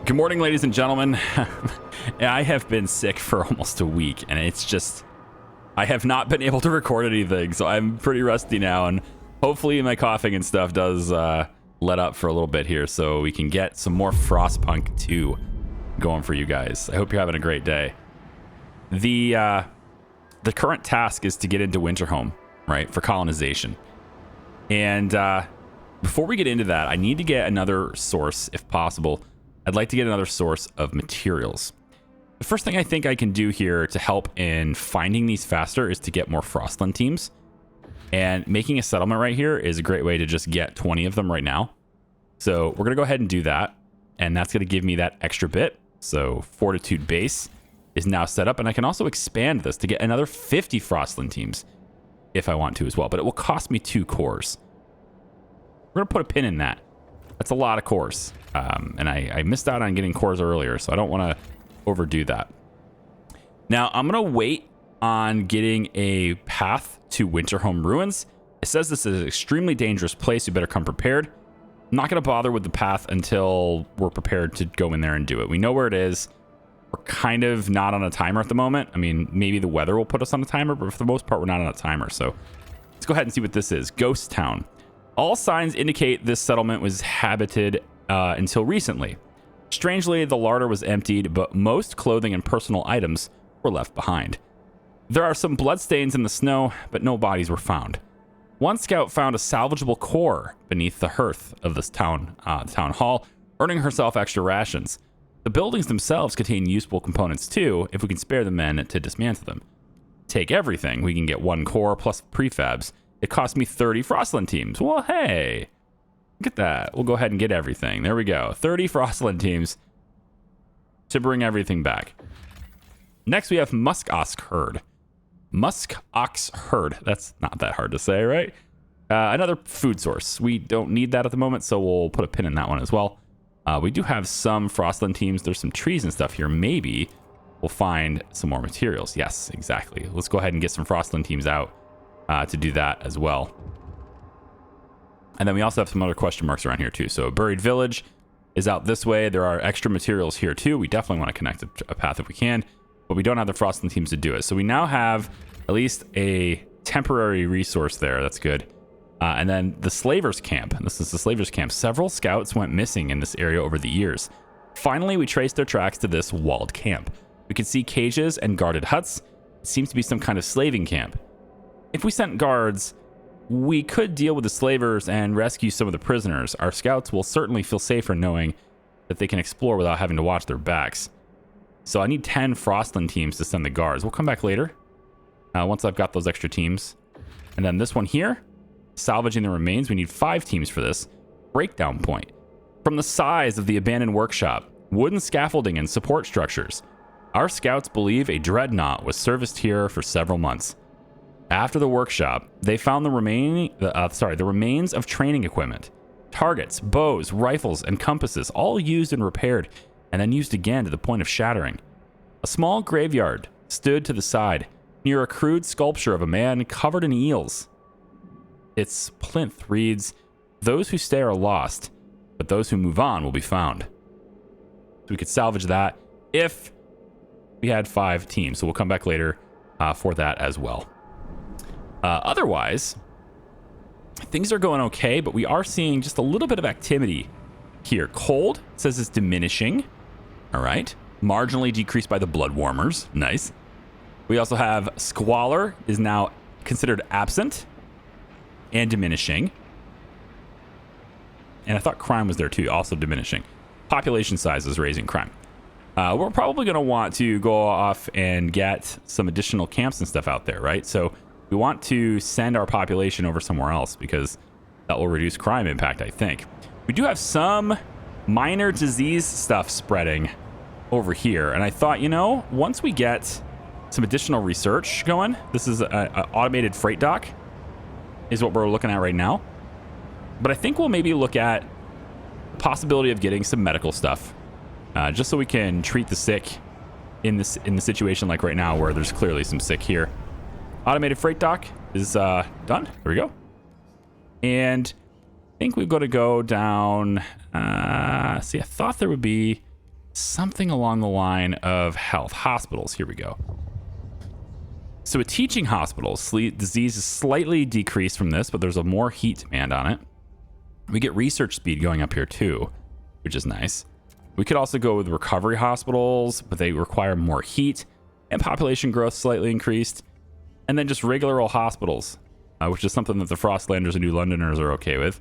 Good morning, ladies and gentlemen. I have been sick for almost a week, and it's just, I have not been able to record anything, so I'm pretty rusty now, and hopefully my coughing and stuff does let up for a little bit here, so we can get some more Frostpunk 2 going for you guys. I hope you're having a great day. The current task is to get into Winterhome, right, for colonization. And before we get into that, I need to get another source, if possible. I'd like to get another source of materials. The first thing I think I can do here to help in finding these faster is to get more Frostland teams. And making a settlement right here is a great way to just get 20 of them right now. So we're going to go ahead and do that. And that's going to give me that extra bit. So Fortitude base is now set up. And I can also expand this to get another 50 Frostland teams if I want to as well. But it will cost me 2 cores. We're going to put a pin in that. That's a lot of cores. And I missed out on getting cores earlier, so I don't want to overdo that. Now, I'm going to wait on getting a path to Winterhome Ruins. It says this is an extremely dangerous place. You better come prepared. I'm not going to bother with the path until we're prepared to go in there and do it. We know where it is. We're kind of not on a timer at the moment. I mean, maybe the weather will put us on a timer, but for the most part, we're not on a timer. So let's go ahead and see what this is. Ghost Town. All signs indicate this settlement was habited until recently. Strangely, the larder was emptied, but most clothing and personal items were left behind. There are some bloodstains in the snow, but no bodies were found. One scout found a salvageable core beneath the hearth of this town hall, earning herself extra rations. The buildings themselves contain useful components too, if we can spare the men to dismantle them. Take everything, we can get 1 core plus prefabs. It cost me 30 Frostland teams. Well, hey, look at that. We'll go ahead and get everything. There we go. 30 Frostland teams to bring everything back. Next, we have Musk Ox Herd. Musk Ox Herd. That's not that hard to say, right? Another food source. We don't need that at the moment, so we'll put a pin in that one as well. We do have some Frostland teams. There's some trees and stuff here. Maybe we'll find some more materials. Yes, exactly. Let's go ahead and get some Frostland teams out. To do that as well. And then we also have some other question marks around here too. So Buried Village is out this way. There are extra materials here too. We definitely want to connect a path if we can, but we don't have the Frostland teams to do it. So we now have at least a temporary resource there. That's good. And then the Slavers Camp. This is the Slavers Camp. Several scouts went missing in this area over the years. Finally, we traced their tracks to this walled camp. We can see cages and guarded huts. It seems to be some kind of slaving camp. If we sent guards, we could deal with the slavers and rescue some of the prisoners. Our scouts will certainly feel safer knowing that they can explore without having to watch their backs. So I need 10 Frostland teams to send the guards. We'll come back later once I've got those extra teams. And then this one here, salvaging the remains. We need 5 teams for this. Breakdown point. From the size of the abandoned workshop, wooden scaffolding and support structures, our scouts believe a dreadnought was serviced here for several months. After the workshop, they found the remains of training equipment. Targets, bows, rifles, and compasses, all used and repaired, and then used again to the point of shattering. A small graveyard stood to the side, near a crude sculpture of a man covered in eels. Its plinth reads, "Those who stay are lost, but those who move on will be found." So we could salvage that if we had 5 teams. So we'll come back later for that as well. Otherwise, things are going okay, but we are seeing just a little bit of activity here. Cold says it's diminishing. All right. Marginally decreased by the blood warmers. Nice. We also have squalor is now considered absent and diminishing. And I thought crime was there too, also diminishing. Population size is raising crime. We're probably going to want to go off and get some additional camps and stuff out there, right? So we want to send our population over somewhere else because that will reduce crime impact, I think. We do have some minor disease stuff spreading over here. And I thought, once we get some additional research going, this is an automated freight dock is what we're looking at right now. But I think we'll maybe look at the possibility of getting some medical stuff just so we can treat the sick in the situation like right now where there's clearly some sick here. Automated freight dock is done. There we go. And I think we've got to go down. See, I thought there would be something along the line of health. Hospitals, here we go. So with teaching hospitals, sleep disease is slightly decreased from this, but there's a more heat demand on it. We get research speed going up here too, which is nice. We could also go with recovery hospitals, but they require more heat, and population growth slightly increased. And then just regular old hospitals, which is something that the Frostlanders and New Londoners are okay with.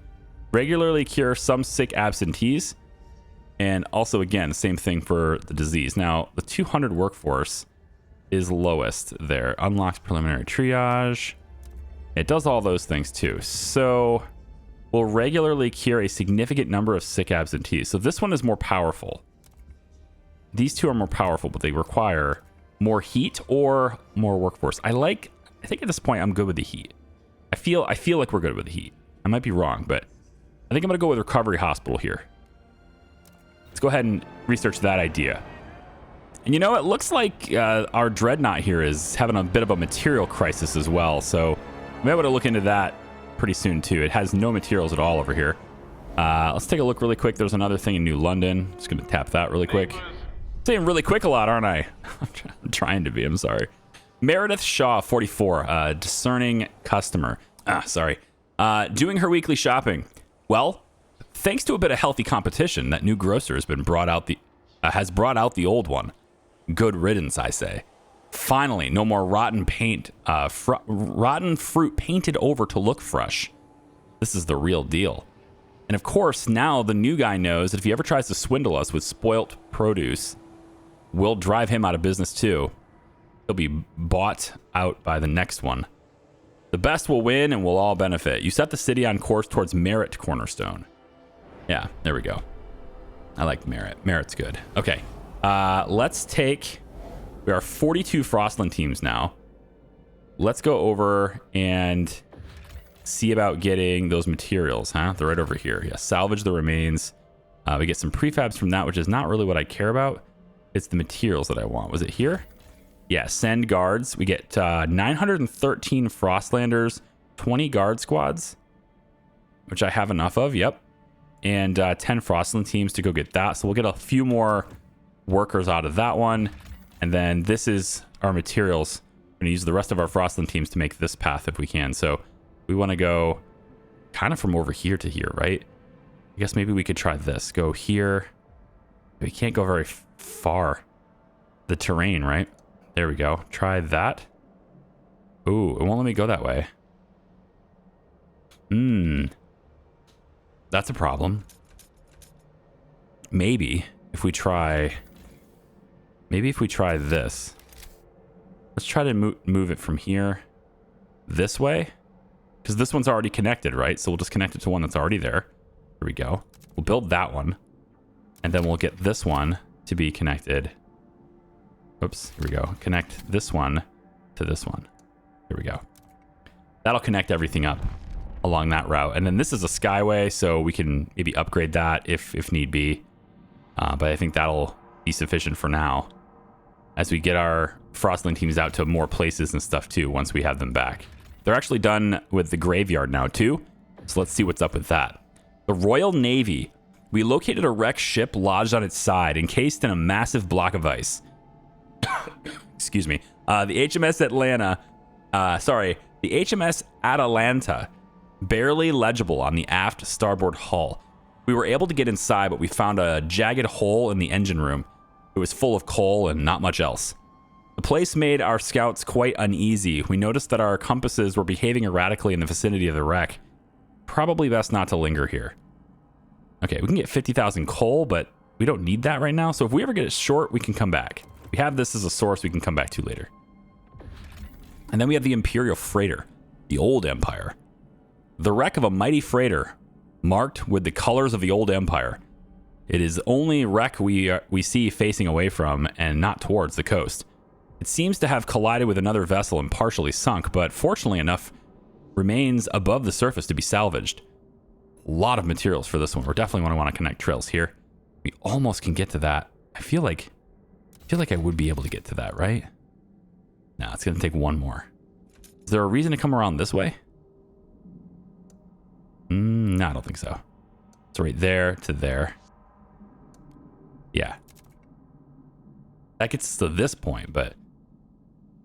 Regularly cure some sick absentees. And also, again, same thing for the disease. Now, the 200 workforce is lowest there. Unlocks preliminary triage. It does all those things too. So we'll regularly cure a significant number of sick absentees. So this one is more powerful. These two are more powerful, but they require more heat or more workforce. I think at this point I'm good with the heat. I feel like we're good with the heat. I might be wrong, but I think I'm gonna go with recovery hospital here. Let's go ahead and research that idea. And you know, it looks like our dreadnought here is having a bit of a material crisis as well. So I'm able to look into that pretty soon too. It has no materials at all over here. Let's take a look really quick. There's another thing in New London. Just gonna tap that really quick. Saying really quick a lot, aren't I? I'm trying to be. I'm sorry. Meredith Shaw, 44, discerning customer. Sorry. Doing her weekly shopping. Well, thanks to a bit of healthy competition, that new grocer has brought out the old one. Good riddance, I say. Finally, no more rotten paint, rotten fruit painted over to look fresh. This is the real deal. And of course, now the new guy knows that if he ever tries to swindle us with spoilt produce, we'll drive him out of business too. He'll be bought out by the next one. The best will win and we'll all benefit. You set the city on course towards Merit Cornerstone. Yeah, there we go. I like Merit. Merit's good. Okay. Let's take... We are 42 Frostland teams now. Let's go over and see about getting those materials, huh? They're right over here. Yeah, salvage the remains. We get some prefabs from that, which is not really what I care about. It's the materials that I want. Was it here? Yeah, send guards. We get 913 Frostlanders, 20 guard squads, which I have enough of, yep. And 10 Frostland teams to go get that. So we'll get a few more workers out of that one. And then this is our materials. We're going to use the rest of our Frostland teams to make this path if we can. So we want to go kind of from over here to here, right? I guess maybe we could try this. Go here. We can't go very far. The terrain, right? There we go. Try that. Ooh, it won't let me go that way. That's a problem. Maybe if we try this. Let's try to move it from here this way. Because this one's already connected, right? So we'll just connect it to one that's already there. Here we go. We'll build that one. And then we'll get this one to be connected. Oops, here we go. Connect this one to this one. Here we go. That'll connect everything up along that route. And then this is a skyway, so we can maybe upgrade that if need be. But I think that'll be sufficient for now as we get our Frostland teams out to more places and stuff too once we have them back. They're actually done with the graveyard now too. So let's see what's up with that. The Royal Navy. We located a wrecked ship lodged on its side, encased in a massive block of ice. Excuse me. The HMS Atalanta, barely legible on the aft starboard hull. We were able to get inside, but we found a jagged hole in the engine room. It was full of coal and not much else. The place made our scouts quite uneasy. We noticed that our compasses were behaving erratically in the vicinity of the wreck. Probably best not to linger here. Okay, we can get 50,000 coal, but we don't need that right now. So if we ever get it short, we can come back. We have this as a source we can come back to later. And then we have the Imperial Freighter, the Old Empire. The wreck of a mighty freighter, marked with the colors of the Old Empire. It is only wreck we see facing away from and not towards the coast. It seems to have collided with another vessel and partially sunk, but fortunately enough, remains above the surface to be salvaged. A lot of materials for this one. We're definitely going to want to connect trails here. We almost can get to that. I feel like I would be able to get to that, right? No, it's going to take one more. Is there a reason to come around this way? No, I don't think so. It's right there to there. Yeah. That gets us to this point, but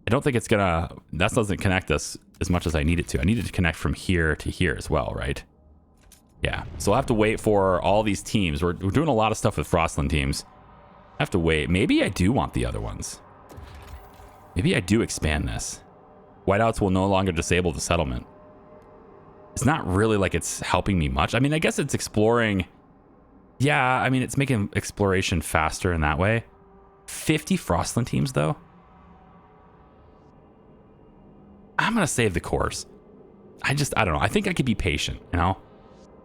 I don't think it's gonna, that doesn't connect us as much as I need it to. I need it to connect from here to here as well, right? Yeah, so I'll have to wait for all these teams. We're doing a lot of stuff with Frostland teams. I have to wait. Maybe I do want the other ones. Maybe I do expand this. Whiteouts will no longer disable the settlement. It's not really like it's helping me much. I mean, I guess it's exploring. Yeah, I mean, it's making exploration faster in that way. 50 Frostland teams, though. I'm going to save the course. I don't know. I think I could be patient, you know?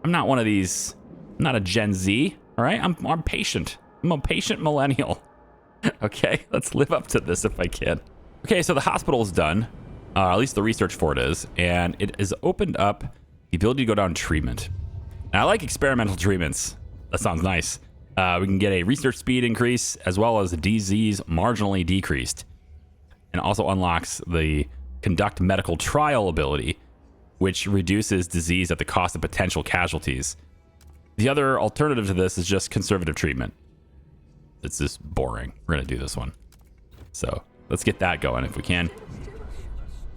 I'm not one of these. I'm not a Gen Z, all right? I'm patient. I'm a patient millennial. Okay, let's live up to this if I can. Okay, so the hospital is done. At least the research for it is. And it has opened up the ability to go down treatment. Now, I like experimental treatments. That sounds nice. We can get a research speed increase as well as a disease marginally decreased. And also unlocks the conduct medical trial ability, which reduces disease at the cost of potential casualties. The other alternative to this is just conservative treatment. It's just boring. We're going to do this one. So let's get that going if we can.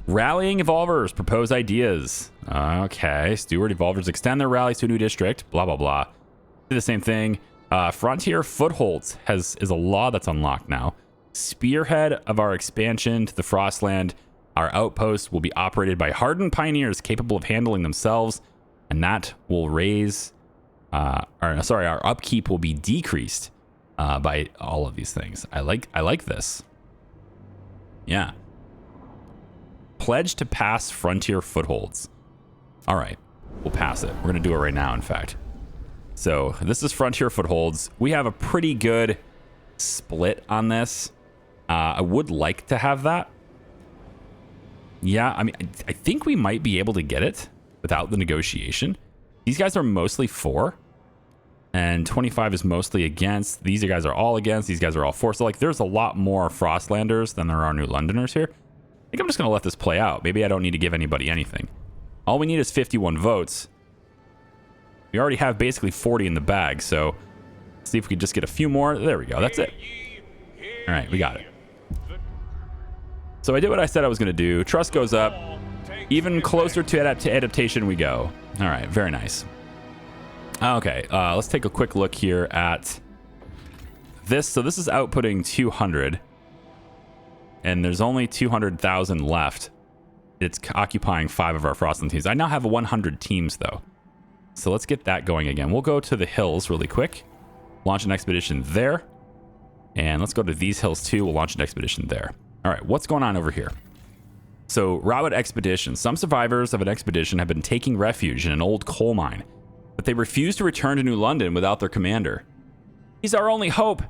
Rallying evolvers, propose ideas. Okay, steward evolvers extend their rallies to a new district. Blah, blah, blah. Do the same thing. Frontier footholds is a law that's unlocked now. Spearhead of our expansion to the Frostland. Our outpost will be operated by hardened pioneers capable of handling themselves, and that will raise, our upkeep will be decreased by all of these things. I like this. Yeah. Pledge to pass frontier footholds. All right, we'll pass it. We're gonna do it right now, in fact. So this is frontier footholds. We have a pretty good split on this. I would like to have that. Yeah, I mean, I think we might be able to get it without the negotiation. These guys are mostly for, and 25 is mostly against. These guys are all against. These guys are all for. So, like, there's a lot more Frostlanders than there are New Londoners here. I think I'm just going to let this play out. Maybe I don't need to give anybody anything. All we need is 51 votes. We already have basically 40 in the bag, so let's see if we can just get a few more. There we go. That's it. All right, we got it. So I did what I said I was going to do. Trust goes up. Even closer to adaptation we go. All right, very nice. Okay, let's take a quick look here at this. So this is outputting 200. And there's only 200,000 left. It's occupying 5 of our Frostland teams. I now have 100 teams, though. So let's get that going again. We'll go to the hills really quick. Launch an expedition there. And let's go to these hills, too. We'll launch an expedition there. All right, what's going on over here? So, routed expedition. Some survivors of an expedition have been taking refuge in an old coal mine, but they refuse to return to New London without their commander. He's our only hope.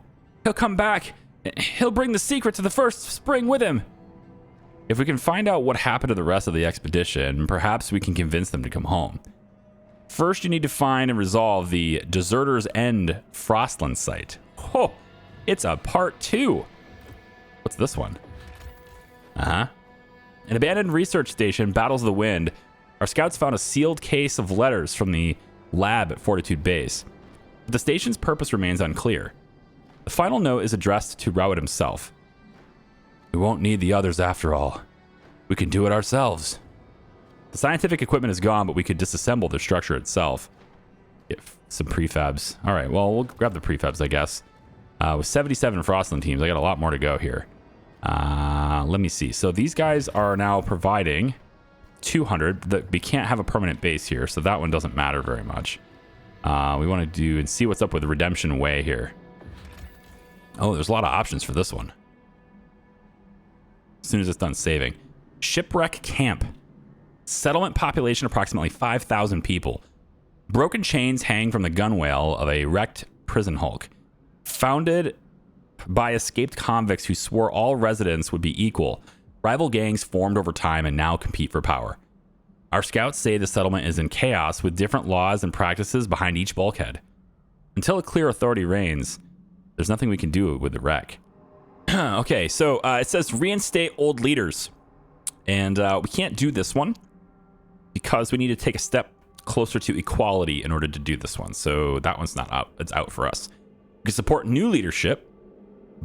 He'll come back. He'll bring the secret to the first spring with him. If we can find out what happened to the rest of the expedition, perhaps we can convince them to come home. First, you need to find and resolve the Deserter's End Frostland site. Oh, it's a part 2. What's this one? An abandoned research station battles the wind. Our scouts found a sealed case of letters from the lab at Fortitude Base. But the station's purpose remains unclear. The final note is addressed to Rowett himself. We won't need the others after all. We can do it ourselves. The scientific equipment is gone, but we could disassemble the structure itself. Get some prefabs. All right, well, we'll grab the prefabs, I guess. With 77 Frostland teams, I got a lot more to go here. Let me see. So these guys are now providing 200. We can't have a permanent base here, so that one doesn't matter very much. We want to do and see what's up with Redemption Way here. Oh, there's a lot of options for this one. As soon as it's done saving. Shipwreck Camp. Settlement population approximately 5,000 people. Broken chains hang from the gunwale of a wrecked prison hulk. Founded by escaped convicts who swore all residents would be equal. Rival gangs formed over time and now compete for power. Our scouts say the settlement is in chaos with different laws and practices behind each bulkhead. Until a clear authority reigns, there's nothing we can do with the wreck. Okay, so it says reinstate old leaders. And we can't do this one because we need to take a step closer to equality in order to do this one. So that one's not out. It's out for us. We can support new leadership.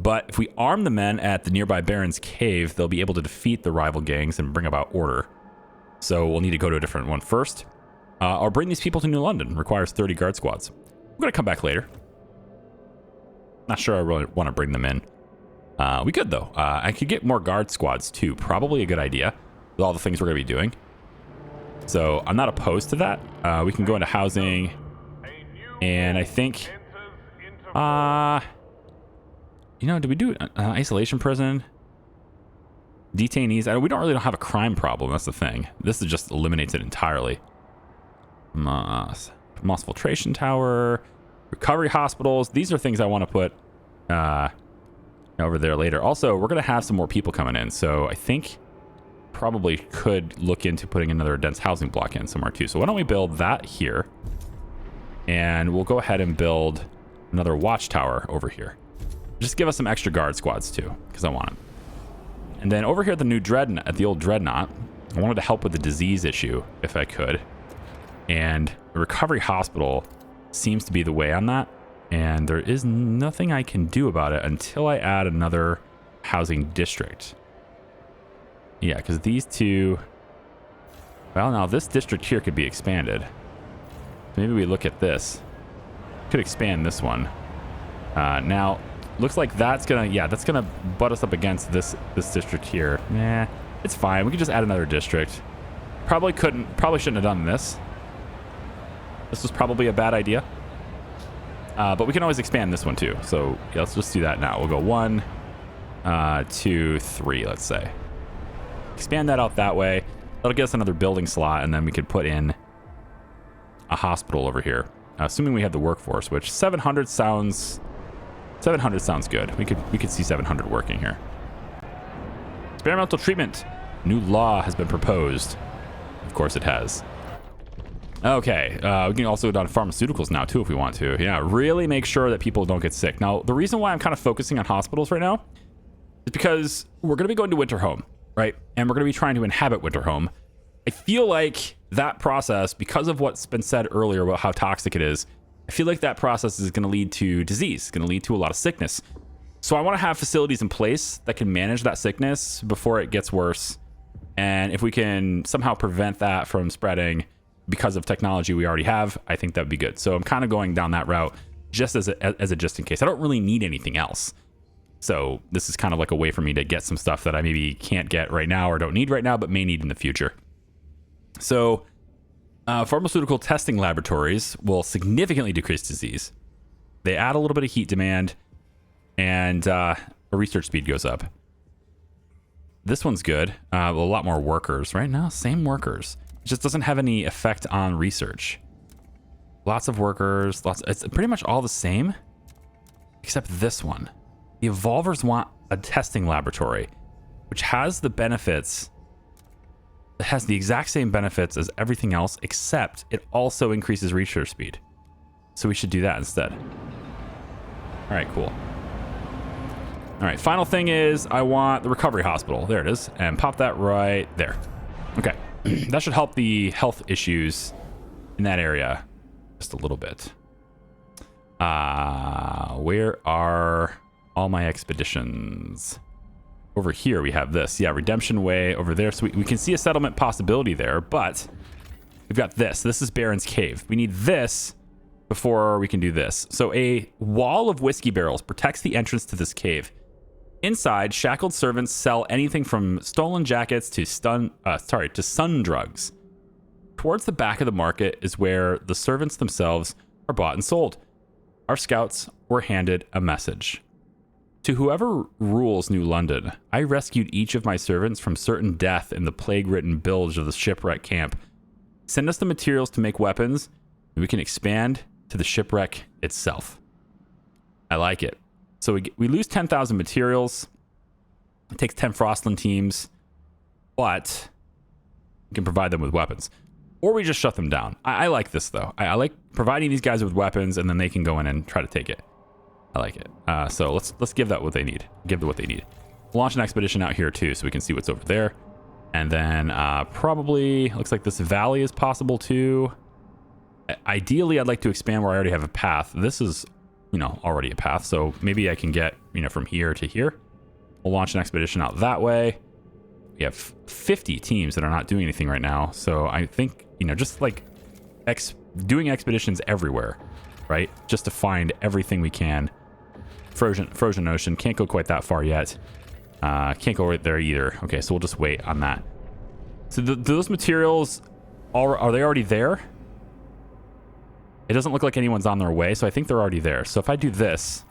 But if we arm the men at the nearby Baron's Cave, they'll be able to defeat the rival gangs and bring about order. So we'll need to go to a different one first. Or bring these people to New London. Requires 30 guard squads. We're going to come back later. Not sure I really want to bring them in. We could, though. I could get more guard squads, too. Probably a good idea with all the things we're going to be doing. So I'm not opposed to that. We can go into housing. And I think... you know, do we do an isolation prison? Detainees? We don't have a crime problem. That's the thing. This just eliminates it entirely. Moss filtration tower, recovery hospitals. These are things I want to put over there later. Also, we're going to have some more people coming in. So I think probably could look into putting another dense housing block in somewhere too. So why don't we build that here? And we'll go ahead and build another watchtower over here. Just give us some extra guard squads too, because I want them. And then over here at the new dreadnought, at the old dreadnought, I wanted to help with the disease issue if I could. And the recovery hospital seems to be the way on that. And there is nothing I can do about it until I add another housing district. Yeah, because these two... Well, now this district here could be expanded. Maybe we look at this. Could expand this one. Now... Looks like that's gonna butt us up against this district here. Nah, it's fine. We could just add another district. Probably shouldn't have done this. This was probably a bad idea. But we can always expand this one too. So yeah, let's just do that now. We'll go 1, 2, 3, let's say. Expand that out that way. That'll get us another building slot, and then we could put in a hospital over here. Assuming we have the workforce, which 700 sounds good. We could see 700 working here. Experimental treatment. New law has been proposed. Of course it has. Okay, we can also go down to pharmaceuticals now too if we want to. Yeah, really make sure that people don't get sick. Now, the reason why I'm kind of focusing on hospitals right now is because we're going to be going to Winterhome, right? And we're going to be trying to inhabit Winterhome. I feel like that process, because of what's been said earlier about how toxic it is, I feel like that process is going to lead to disease, going to lead to a lot of sickness. So I want to have facilities in place that can manage that sickness before it gets worse. And if we can somehow prevent that from spreading because of technology we already have, I think that would be good. So I'm kind of going down that route just as a just in case. I don't really need anything else. So this is kind of like a way for me to get some stuff that I maybe can't get right now or don't need right now, but may need in the future. So... pharmaceutical testing laboratories will significantly decrease disease. They add a little bit of heat demand, and research speed goes up. This one's good. A lot more workers. Right now, same workers. It just doesn't have any effect on research. Lots of workers. It's pretty much all the same, except this one. The Evolvers want a testing laboratory, which has the benefits... It has the exact same benefits as everything else, except it also increases research speed. So we should do that instead. All right, cool. All right, final thing is I want the recovery hospital. There it is. And pop that right there. Okay. That should help the health issues in that area just a little bit. Where are all my expeditions? Over here we have this. Yeah, Redemption Way over there. So we can see a settlement possibility there, but we've got this. This is Baron's Cave. We need this before we can do this. So a wall of whiskey barrels protects the entrance to this cave. Inside, shackled servants sell anything from stolen jackets to sun drugs. Towards the back of the market is where the servants themselves are bought and sold. Our scouts were handed a message. To whoever rules New London, I rescued each of my servants from certain death in the plague-ridden bilge of the shipwreck camp. Send us the materials to make weapons, and we can expand to the shipwreck itself. I like it. So we lose 10,000 materials. It takes 10 Frostland teams, but we can provide them with weapons. Or we just shut them down. I like this, though. I like providing these guys with weapons, and then they can go in and try to take it. I like it. So let's give that what they need. Give them what they need. Launch an expedition out here too, so we can see what's over there. And then probably looks like this valley is possible too. Ideally, I'd like to expand where I already have a path. This is you know, already a path. So maybe I can get, you know, from here to here. We'll launch an expedition out that way. We have 50 teams that are not doing anything right now. So I think, you know, just like doing expeditions everywhere, right? Just to find everything we can. Frozen Ocean. Can't go quite that far yet. Can't go right there either. Okay, so we'll just wait on that. So those materials, are they already there? It doesn't look like anyone's on their way, so I think they're already there. So if I do this...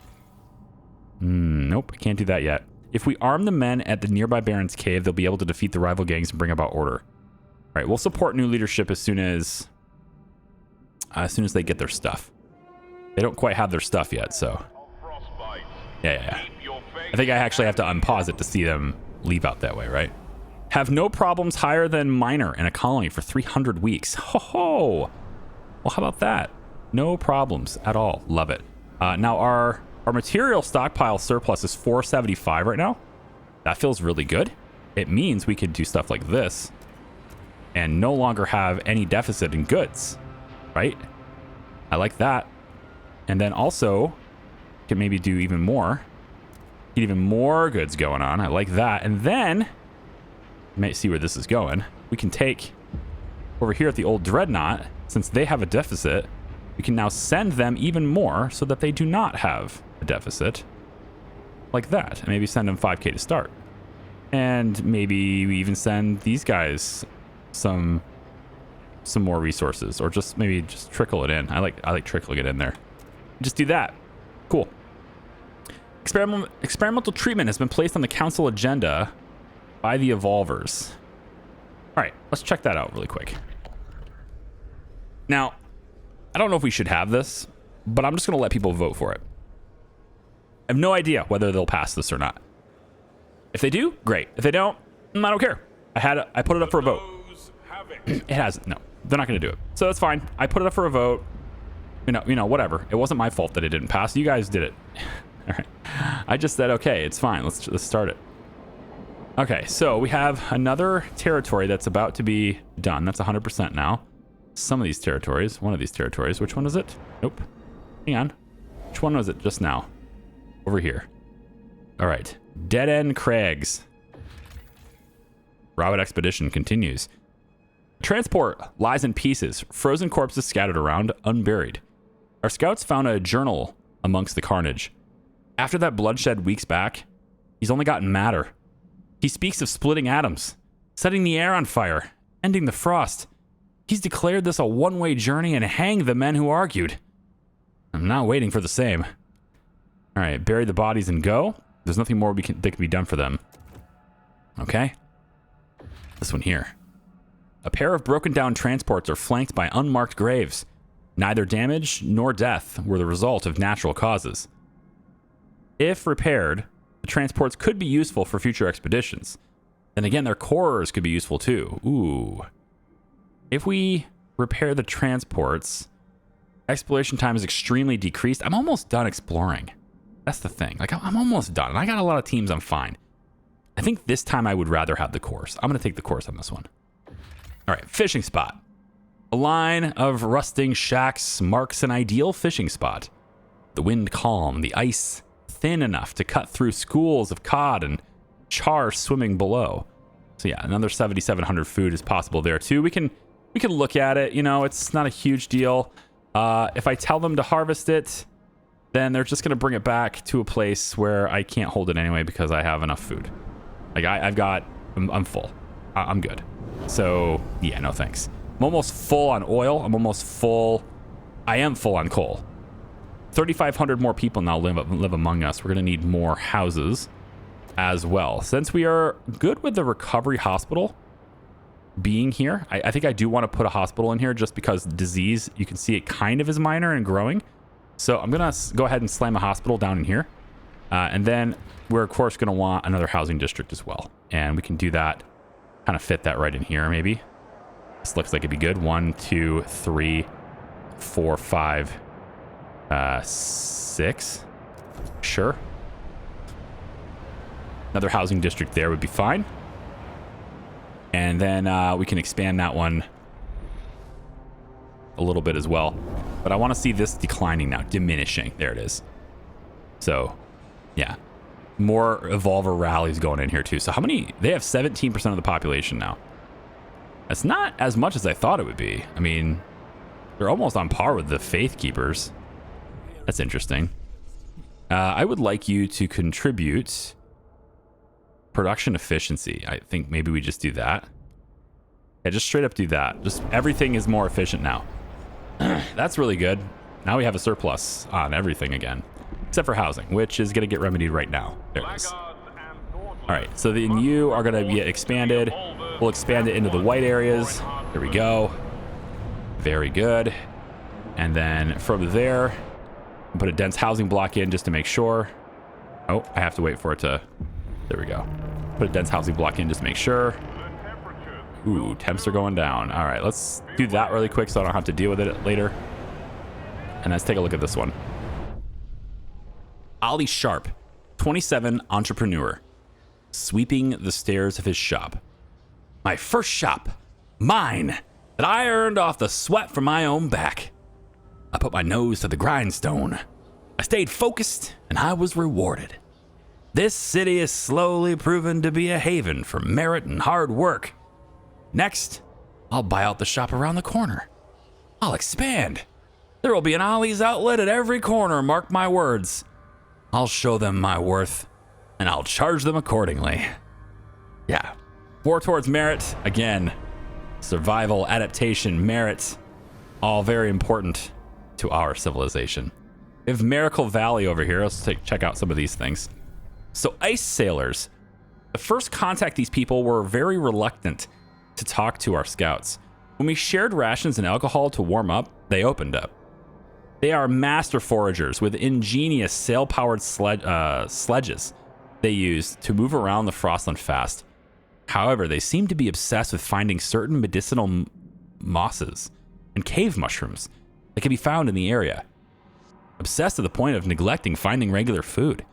nope, I can't do that yet. If we arm the men at the nearby Baron's Cave, they'll be able to defeat the rival gangs and bring about order. All right, we'll support new leadership as soon as they get their stuff. They don't quite have their stuff yet, so... Yeah. I think I actually have to unpause it to see them leave out that way, right? Have no problems higher than minor in a colony for 300 weeks. Ho ho! Well, how about that? No problems at all. Love it. Now, our material stockpile surplus is 475 right now. That feels really good. It means we could do stuff like this and no longer have any deficit in goods, right? I like that. And then also can maybe do even more. Get even more goods going on. I like that. And then, you might see where this is going. We can take over here at the old Dreadnought, since they have a deficit, we can now send them even more so that they do not have a deficit. Like that. And maybe send them 5k to start. And maybe we even send these guys some more resources, or just maybe just trickle it in. I like trickling it in there. Just do that. Cool. Experimental treatment has been placed on the council agenda by the evolvers. All right, let's check that out really quick. Now, I don't know if we should have this, but I'm just going to let people vote for it. I have no idea whether they'll pass this or not. If they do, great. If they don't, I don't care. I put it up for a vote. It hasn't. No, they're not going to do it. So that's fine. I put it up for a vote. You know, whatever. It wasn't my fault that it didn't pass. You guys did it. All right. I just said, okay, it's fine. Let's start it. Okay, so we have another territory that's about to be done. That's 100% now. Some of these territories, one of these territories. Which one is it? Nope. Hang on. Which one was it just now? Over here. All right. Dead End Crags. Robert expedition continues. Transport lies in pieces, frozen corpses scattered around, unburied. Our scouts found a journal amongst the carnage. After that bloodshed weeks back, he's only gotten madder. He speaks of splitting atoms, setting the air on fire, ending the frost. He's declared this a one-way journey and hanged the men who argued. I'm now waiting for the same. All right, bury the bodies and go. There's nothing more that can be done for them. Okay. This one here. A pair of broken down transports are flanked by unmarked graves. Neither damage nor death were the result of natural causes. If repaired, the transports could be useful for future expeditions. Then again, their cores could be useful too. Ooh. If we repair the transports, exploration time is extremely decreased. I'm almost done exploring. That's the thing. Like, I'm almost done. And I got a lot of teams. I'm fine. I think this time I would rather have the course. I'm going to take the course on this one. All right, fishing spot. A line of rusting shacks marks an ideal fishing spot. The wind calm, the ice thin enough to cut through schools of cod and char swimming below. So yeah, another 7,700 food is possible there too. We can look at it. You know, it's not a huge deal. If I tell them to harvest it, then they're just going to bring it back to a place where I can't hold it anyway because I have enough food. Like I'm full. I'm good. So yeah, no thanks. I'm almost full on oil. I am full on coal. 3,500 more people now live among us. We're going to need more houses as well. Since we are good with the recovery hospital being here, I think I do want to put a hospital in here just because disease, you can see it kind of is minor and growing. So I'm going to go ahead and slam a hospital down in here. And then we're, of course, going to want another housing district as well. And we can do that, kind of fit that right in here, maybe. This looks like it'd be good. 1, 2, 3, 4, 5, 6. Sure. Another housing district there would be fine. And then we can expand that one a little bit as well. but I want to see this declining now, diminishing. There it is. So, yeah. More evolver rallies going in here too. So how many? They have 17% of the population now. That's not as much as I thought it would be. I mean, they're almost on par with the Faith Keepers. That's interesting. I would like you to contribute production efficiency. I think maybe we just do that. Yeah, just straight up do that. Just everything is more efficient now. That's really good. Now we have a surplus on everything again, except for housing, which is going to get remedied right now. There it is. All right, so then you are going to get expanded. We'll expand it into the white areas. There we go. Very good. And then from there, put a dense housing block in just to make sure. Oh, I have to wait for it to... There we go. Put a dense housing block in just to make sure. Ooh, temps are going down. All right, let's do that really quick so I don't have to deal with it later. And let's take a look at this one. Ollie Sharp, 27, entrepreneur, sweeping the stairs of his shop. My first shop, mine, that I earned off the sweat from my own back. I put my nose to the grindstone. I stayed focused and I was rewarded. This city is slowly proven to be a haven for merit and hard work. Next, I'll buy out the shop around the corner. I'll expand. There will be an Ollie's outlet at every corner, mark my words. I'll show them my worth, and I'll charge them accordingly. Yeah. War towards merit, again. Survival, adaptation, merit, all very important to our civilization. We have Miracle Valley over here. Let's check out some of these things. So ice sailors. The first contact these people were very reluctant to talk to our scouts. When we shared rations and alcohol to warm up, they opened up. They are master foragers with ingenious sail-powered sledges they use to move around the Frostland fast. However, they seem to be obsessed with finding certain medicinal mosses and cave mushrooms that can be found in the area. Obsessed to the point of neglecting finding regular food.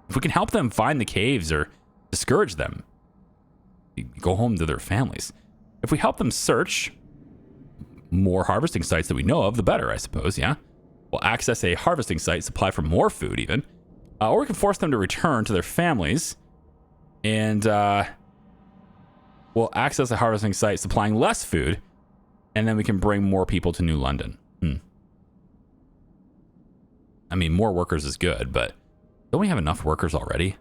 If we can help them find the caves or discourage them, go home to their families. If we help them search more harvesting sites that we know of, the better, I suppose, yeah? We'll access a harvesting site, supply for more food even. Or we can force them to return to their families. And we'll access a harvesting site supplying less food. And then we can bring more people to New London. I mean, more workers is good, but don't we have enough workers already?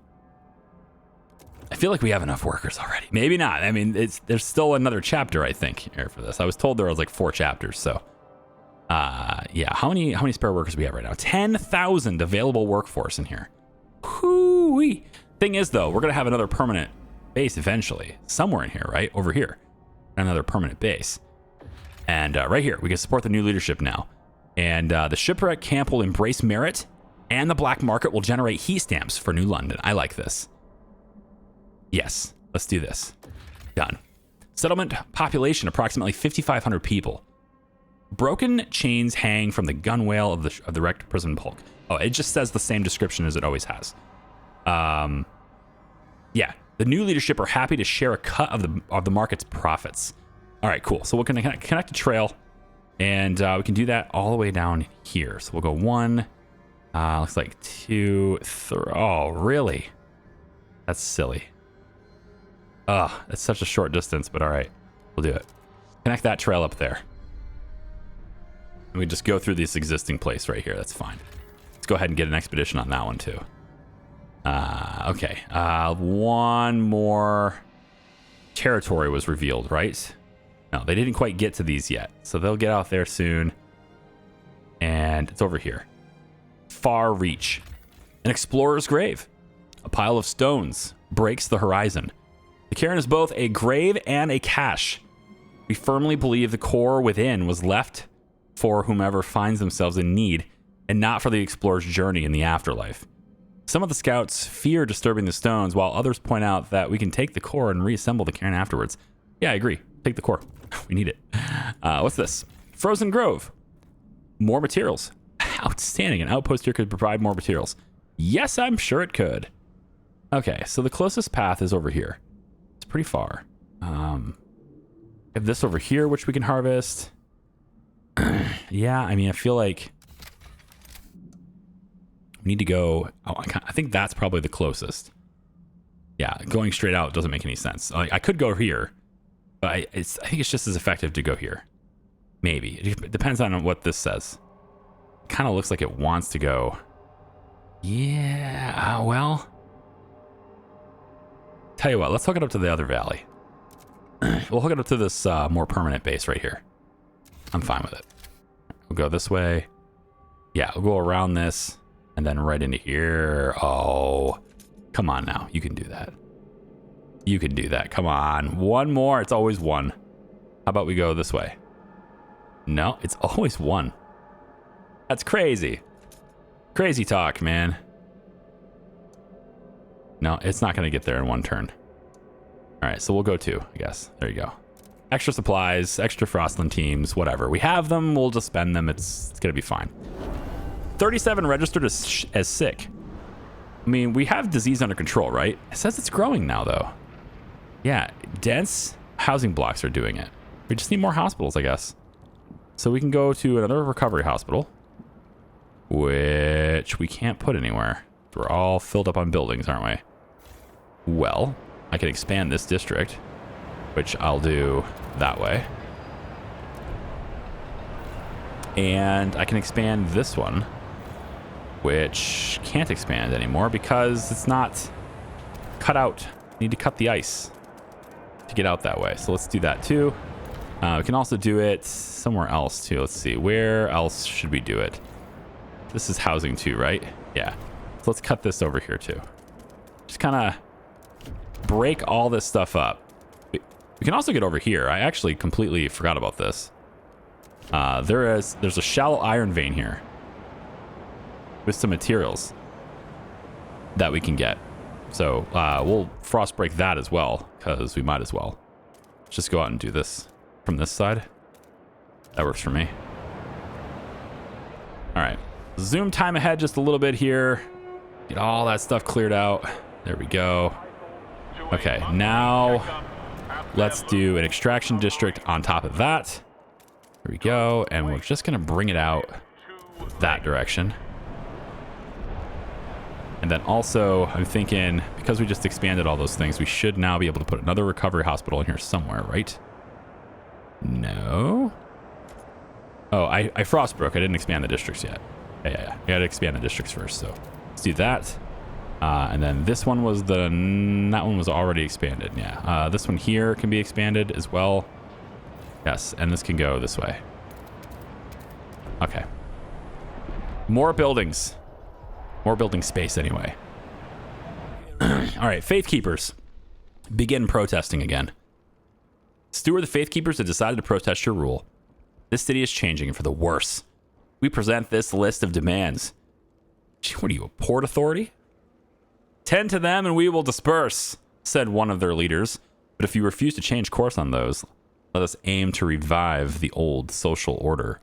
I feel like we have enough workers already. Maybe not. I mean, there's still another chapter, I think, here for this. I was told there was like 4 chapters, so... yeah, how many spare workers do we have right now? 10,000 available workforce in here. Hoo-wee. Thing is, though, we're going to have another permanent base eventually. Somewhere in here, right? Over here. Another permanent base. And right here, we can support the new leadership now. And the shipwreck camp will embrace merit, and the black market will generate heat stamps for New London. I like this. Yes, let's do this. Done. Settlement population, approximately 5,500 people. Broken chains hang from the gunwale of the wrecked prison bulk. Oh, it just says the same description as it always has. Yeah, the new leadership are happy to share a cut of the market's profits. All right, cool. So we're going to connect a trail, and we can do that all the way down here. So we'll go 1, looks like 2, 3. Oh, really? That's silly. It's such a short distance, but all right, we'll do it. Connect that trail up there. And we just go through this existing place right here. That's fine. Let's go ahead and get an expedition on that one too. Okay. One more territory was revealed, right? No, they didn't quite get to these yet. So they'll get out there soon. And it's over here. Far Reach. An explorer's grave. A pile of stones breaks the horizon. The cairn is both a grave and a cache. We firmly believe the core within was left for whomever finds themselves in need, and not for the explorer's journey in the afterlife. Some of the scouts fear disturbing the stones, while others point out that we can take the core and reassemble the cairn afterwards. Yeah, I agree. Take the core. We need it. What's this? Frozen Grove. More materials. Outstanding. An outpost here could provide more materials. Yes, I'm sure it could. Okay, so the closest path is over here. It's pretty far. We have this over here, which we can harvest. Yeah, I mean, I feel like we need to go. Oh, I think that's probably the closest. Yeah, going straight out doesn't make any sense. I could go here, but I think it's just as effective to go here. Maybe. It depends on what this says. It kind of looks like it wants to go. Yeah, well. Tell you what, let's hook it up to the other valley. We'll hook it up to this more permanent base right here. I'm fine with it. We'll go this way. Yeah, we'll go around this and then right into here. Oh, come on now. You can do that. You can do that. Come on. One more. It's always one. How about we go this way? No, it's always one. That's crazy. Crazy talk, man. No, it's not going to get there in one turn. All right, so we'll go two, I guess. There you go. Extra supplies, extra Frostland teams, whatever. We have them. We'll just spend them. It's going to be fine. 37 registered as sick. I mean, we have disease under control, right? It says it's growing now, though. Yeah, dense housing blocks are doing it. We just need more hospitals, I guess. So we can go to another recovery hospital, which we can't put anywhere. We're all filled up on buildings, aren't we? Well, I can expand this district, which I'll do that way. And I can expand this one, which can't expand anymore because it's not cut out. Need to cut the ice to get out that way. So let's do that too. We can also do it somewhere else too. Let's see, where else should we do it? This is housing too, right? Yeah. So let's cut this over here too. Just kind of break all this stuff up. We can also get over here. I actually completely forgot about this. There's a shallow iron vein here with some materials that we can get. So we'll frost break that as well, because we might as well. Let's just go out and do this from this side. That works for me. All right. Zoom time ahead just a little bit here. Get all that stuff cleared out. There we go. Okay, now let's do an extraction district on top of that. There we go. And we're just going to bring it out that direction. And then also, I'm thinking, because we just expanded all those things, we should now be able to put another recovery hospital in here somewhere, right? No. Oh, I frost broke. I didn't expand the districts yet. Yeah. I gotta expand the districts first. So let's do that. And then this one was that one was already expanded. Yeah. This one here can be expanded as well. Yes. And this can go this way. Okay. More buildings. More building space anyway. All right. Faith Keepers. Begin protesting again. Steward the Faith Keepers have decided to protest your rule. This city is changing for the worse. We present this list of demands. Gee, what are you, a port authority? Tend to them and we will disperse, said one of their leaders. But if you refuse to change course on those, let us aim to revive the old social order.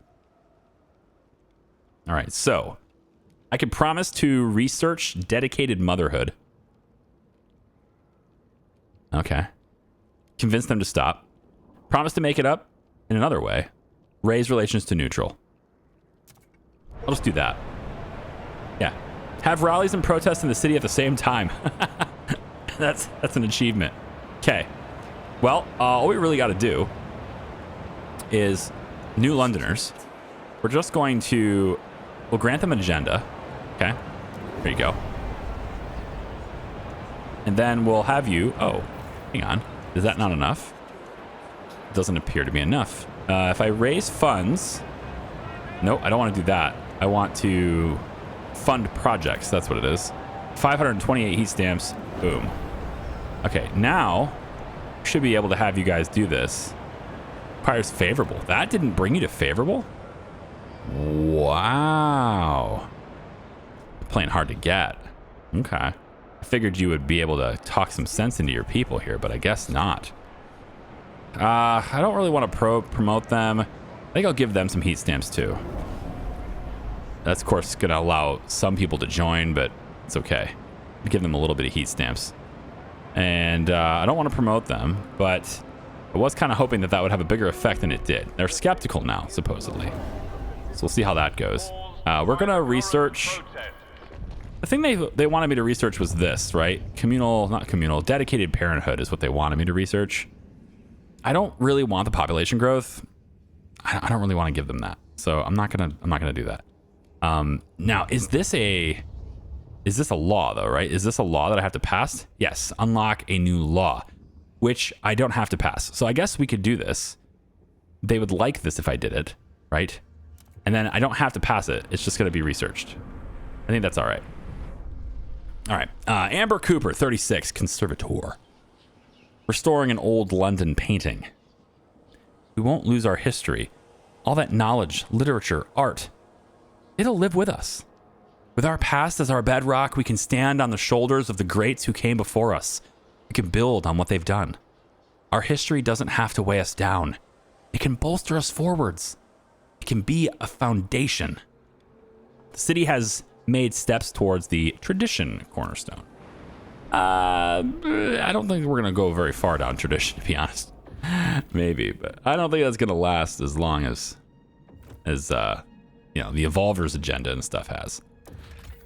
All right, so I can promise to research dedicated motherhood. Okay. Convince them to stop. Promise to make it up in another way. Raise relations to neutral. I'll just do that. Yeah. Have rallies and protests in the city at the same time. That's an achievement. Okay. Well, all we really got to do is New Londoners. We're just going to... We'll grant them an agenda. Okay. There you go. And then we'll have you... Oh, hang on. Is that not enough? It doesn't appear to be enough. If I raise funds... Nope, I don't want to do that. I want to fund projects. That's what it is. 528 heat stamps. Boom. Okay, now should be able to have you guys do this. Requires favorable. That didn't bring you to favorable? Wow. Playing hard to get. Okay. I figured you would be able to talk some sense into your people here, but I guess not. I don't really want to promote them. I think I'll give them some heat stamps too. That's, of course, going to allow some people to join, but it's okay. Give them a little bit of heat stamps. And I don't want to promote them, but I was kind of hoping that that would have a bigger effect than it did. They're skeptical now, supposedly. So we'll see how that goes. We're going to research... The thing they wanted me to research was this, right? Not communal, dedicated parenthood is what they wanted me to research. I don't really want the population growth. I don't really want to give them that. So I'm not gonna do that. Now, is this a law though, right? Is this a law that I have to pass? Yes, unlock a new law, which I don't have to pass. So I guess we could do this. They would like this if I did it, right? And then I don't have to pass it. It's just gonna be researched. I think that's all right. All right, Amber Cooper, 36, conservator. Restoring an old London painting. We won't lose our history. All that knowledge, literature, art. It'll live with us. With our past as our bedrock, we can stand on the shoulders of the greats who came before us. We can build on what they've done. Our history doesn't have to weigh us down. It can bolster us forwards. It can be a foundation. The city has made steps towards the tradition cornerstone. I don't think we're going to go very far down tradition, to be honest. Maybe, but I don't think that's going to last as long as the Evolver's agenda and stuff has.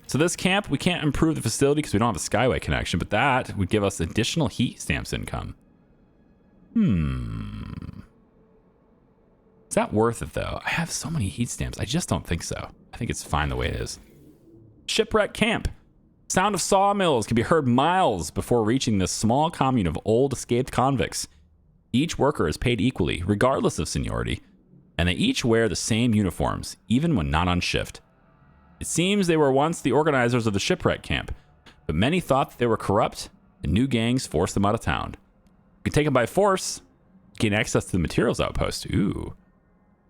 So this camp, we can't improve the facility because we don't have a Skyway connection, but that would give us additional heat stamps income. Is that worth it, though? I have so many heat stamps. I just don't think so. I think it's fine the way it is. Shipwreck camp. Sound of sawmills can be heard miles before reaching this small commune of old escaped convicts. Each worker is paid equally, regardless of seniority, and they each wear the same uniforms, even when not on shift. It seems they were once the organizers of the shipwreck camp, but many thought that they were corrupt, and new gangs forced them out of town. You can take them by force, gain access to the materials outpost. Ooh,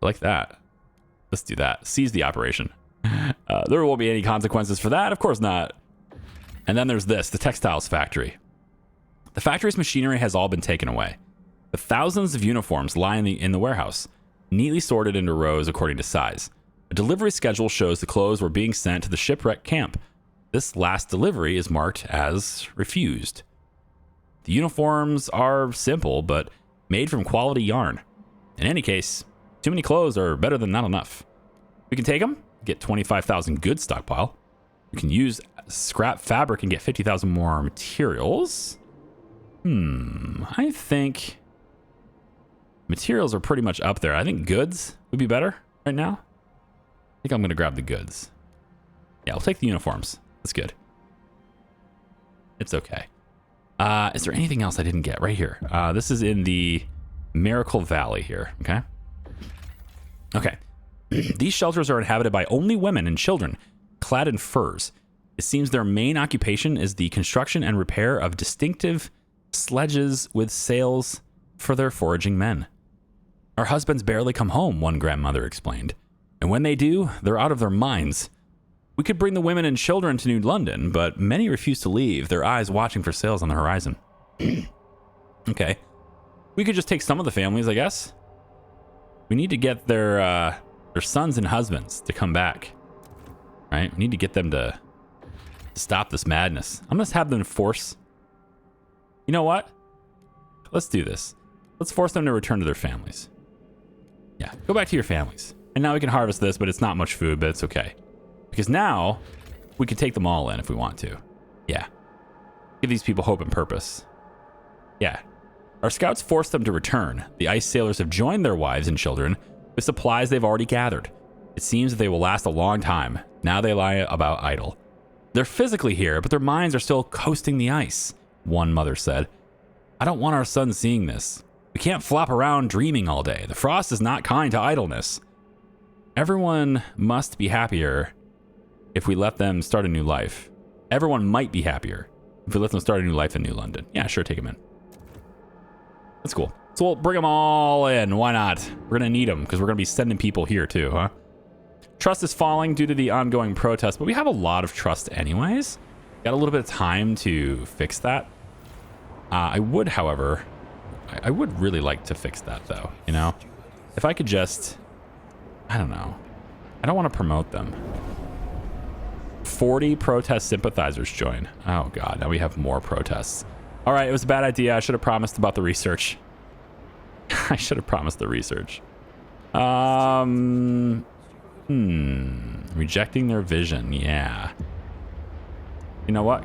I like that. Let's do that. Seize the operation. There won't be any consequences for that, of course not. And then there's this, the textiles factory. The factory's machinery has all been taken away. But thousands of uniforms lie in the warehouse, neatly sorted into rows according to size. A delivery schedule shows the clothes were being sent to the shipwreck camp. This last delivery is marked as refused. The uniforms are simple, but made from quality yarn. In any case, too many clothes are better than not enough. We can take them, get 25,000 goods stockpile. We can use scrap fabric and get 50,000 more materials. I think materials are pretty much up there. I think goods would be better right now. I think I'm going to grab the goods. Yeah, I'll take the uniforms. That's good. It's okay. Is there anything else I didn't get right here? This is in the Miracle Valley here. Okay. These shelters are inhabited by only women and children clad in furs. It seems their main occupation is the construction and repair of distinctive sledges with sails for their foraging men. Our husbands barely come home, one grandmother explained. And when they do, they're out of their minds. We could bring the women and children to New London, but many refuse to leave, their eyes watching for sails on the horizon. Okay. We could just take some of the families, I guess. We need to get their sons and husbands to come back. Right? We need to get them to stop this madness. I'm going to have them force... You know what? Let's do this. Let's force them to return to their families. Yeah, go back to your families. And now we can harvest this, but it's not much food, but it's okay. Because now, we can take them all in if we want to. Yeah. Give these people hope and purpose. Yeah. Our scouts forced them to return. The ice sailors have joined their wives and children with supplies they've already gathered. It seems that they will last a long time. Now they lie about idle. They're physically here, but their minds are still coasting the ice, one mother said. I don't want our sons seeing this. We can't flop around dreaming all day. The frost is not kind to idleness. Everyone must be happier if we let them start a new life. Everyone might be happier if we let them start a new life in New London. Yeah, sure, take them in. That's cool. So we'll bring them all in. Why not? We're going to need them because we're going to be sending people here too, huh? Trust is falling due to the ongoing protests, but we have a lot of trust anyways. Got a little bit of time to fix that. I would, however, I would really like to fix that though, you know? If I could just, I don't know. I don't want to promote them. 40 protest sympathizers join. Oh God, now we have more protests. All right, it was a bad idea. I should have promised about the research. I should have promised the research. Rejecting their vision. Yeah. You know what?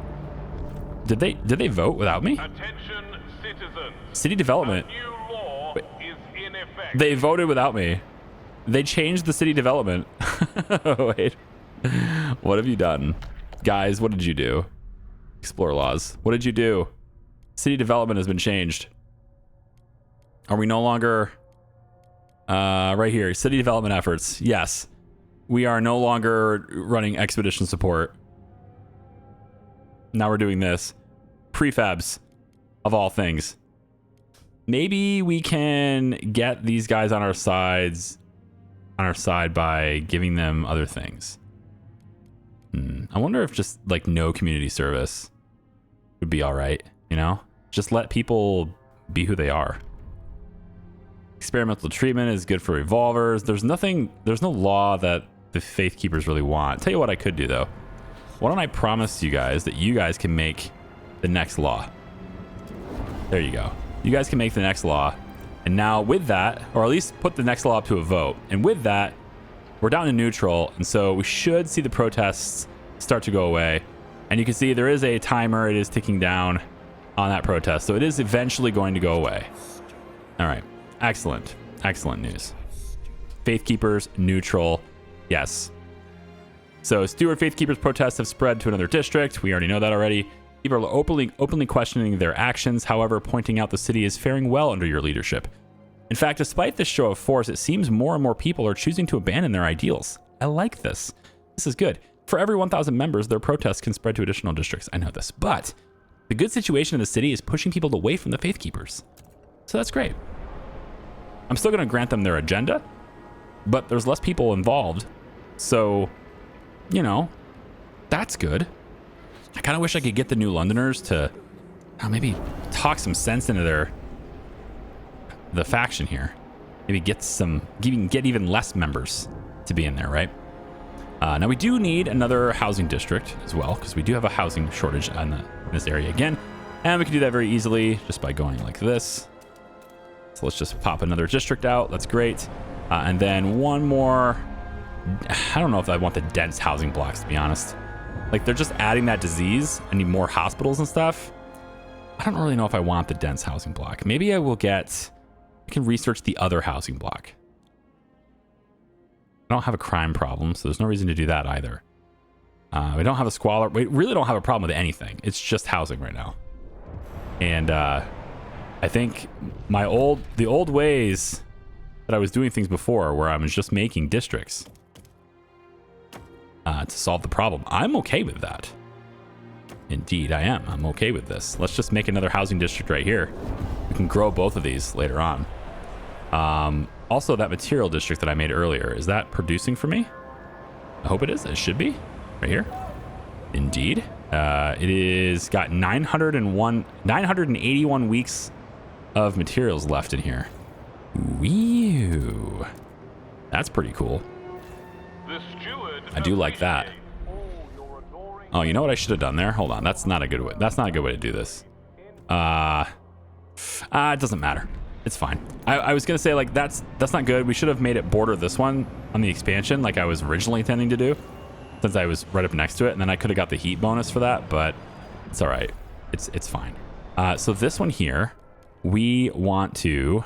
Did they vote without me? Attention, citizens. City development. A new law is in effect. They voted without me. They changed the city development. Wait. What have you done? Guys, what did you do? Explore laws. What did you do? City development has been changed. Are we no longer... right here. City development efforts. Yes. We are no longer running expedition support. Now we're doing this. Prefabs, of all things. Maybe we can get these guys on our side by giving them other things. I wonder if just like no community service would be all right, you know? Just let people be who they are. Experimental treatment is good for revolvers. There's no law that the Faith Keepers really want. Tell you what I could do though. Why don't I promise you guys that you guys can make the next law? There you go. You guys can make the next law. And now with that, or at least put the next law up to a vote. And with that, we're down to neutral. And so we should see the protests start to go away. And you can see there is a timer. It is ticking down on that protest. So it is eventually going to go away. All right. Excellent. Excellent news. Faith Keepers, neutral. Yes. So Steward Faith Keepers protests have spread to another district. We already know that already. People are openly questioning their actions, however, pointing out the city is faring well under your leadership. In fact, despite this show of force, it seems more and more people are choosing to abandon their ideals. I like this. This is good. For every 1,000 members, their protests can spread to additional districts. I know this, but the good situation in the city is pushing people away from the Faith Keepers. So that's great. I'm still going to grant them their agenda, but there's less people involved. So, you know, that's good. I kind of wish I could get the New Londoners to maybe talk some sense into the faction here. Maybe get even less members to be in there, right? Now we do need another housing district as well, because we do have a housing shortage in this area again. And we can do that very easily just by going like this. So let's just pop another district out. That's great. And then one more. I don't know if I want the dense housing blocks, to be honest. Like, they're just adding that disease. I need more hospitals and stuff. I don't really know if I want the dense housing block. Maybe I can research the other housing block. I don't have a crime problem, so there's no reason to do that either. We don't have a squalor. We really don't have a problem with anything. It's just housing right now. And I think the old ways that I was doing things before, where I was just making districts to solve the problem. I'm okay with that. Indeed, I am. I'm okay with this. Let's just make another housing district right here. We can grow both of these later on. Also, that material district that I made earlier, is that producing for me? I hope it is. It should be. Right here. Indeed. It is got 981 weeks of materials left in here. Whew. That's pretty cool. I do like that. Oh, you know what I should have done there? Hold on. That's not a good way. That's not a good way to do this. It doesn't matter. It's fine. I was gonna say, like, that's not good. We should have made it border this one on the expansion like I was originally intending to do, since I was right up next to it, and then I could have got the heat bonus for that, but it's all right. It's fine. So this one here, we want to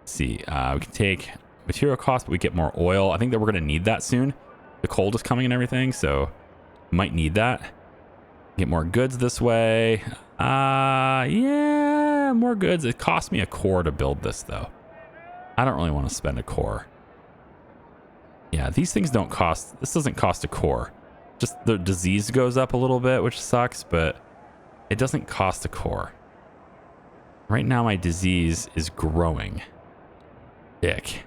see. We can take material cost, but we get more oil. I think that we're gonna need that soon. The cold is coming and everything, so might need that. Get more goods this way. Yeah, more goods. It cost me a core to build this, though. I don't really want to spend a core. Yeah, these things don't cost. This doesn't cost a core. Just the disease goes up a little bit, which sucks, but it doesn't cost a core. Right now, my disease is growing. Ick.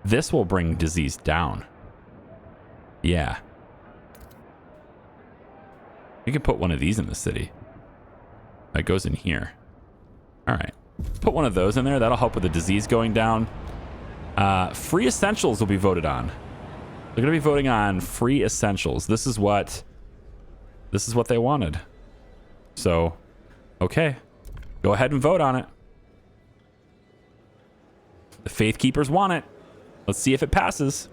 This will bring disease down. Yeah. We can put one of these in the city. That goes in here. All right. Put one of those in there. That'll help with the disease going down. Free essentials will be voted on. They're going to be voting on free essentials. This is what they wanted. So, okay. Go ahead and vote on it. The Faith Keepers want it. Let's see if it passes.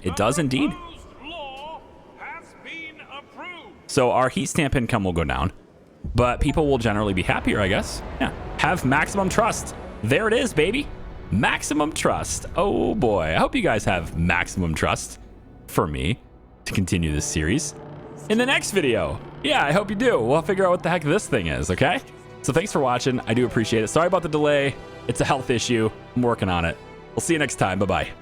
It does indeed. Proposed law has been approved. So our heat stamp income will go down, but people will generally be happier, I guess. Yeah. Have maximum trust. There it is, baby. Maximum trust. Oh boy. I hope you guys have maximum trust for me to continue this series in the next video. Yeah, I hope you do. We'll figure out what the heck this thing is, okay? So thanks for watching. I do appreciate it. Sorry about the delay. It's a health issue. I'm working on it. We'll see you next time. Bye-bye.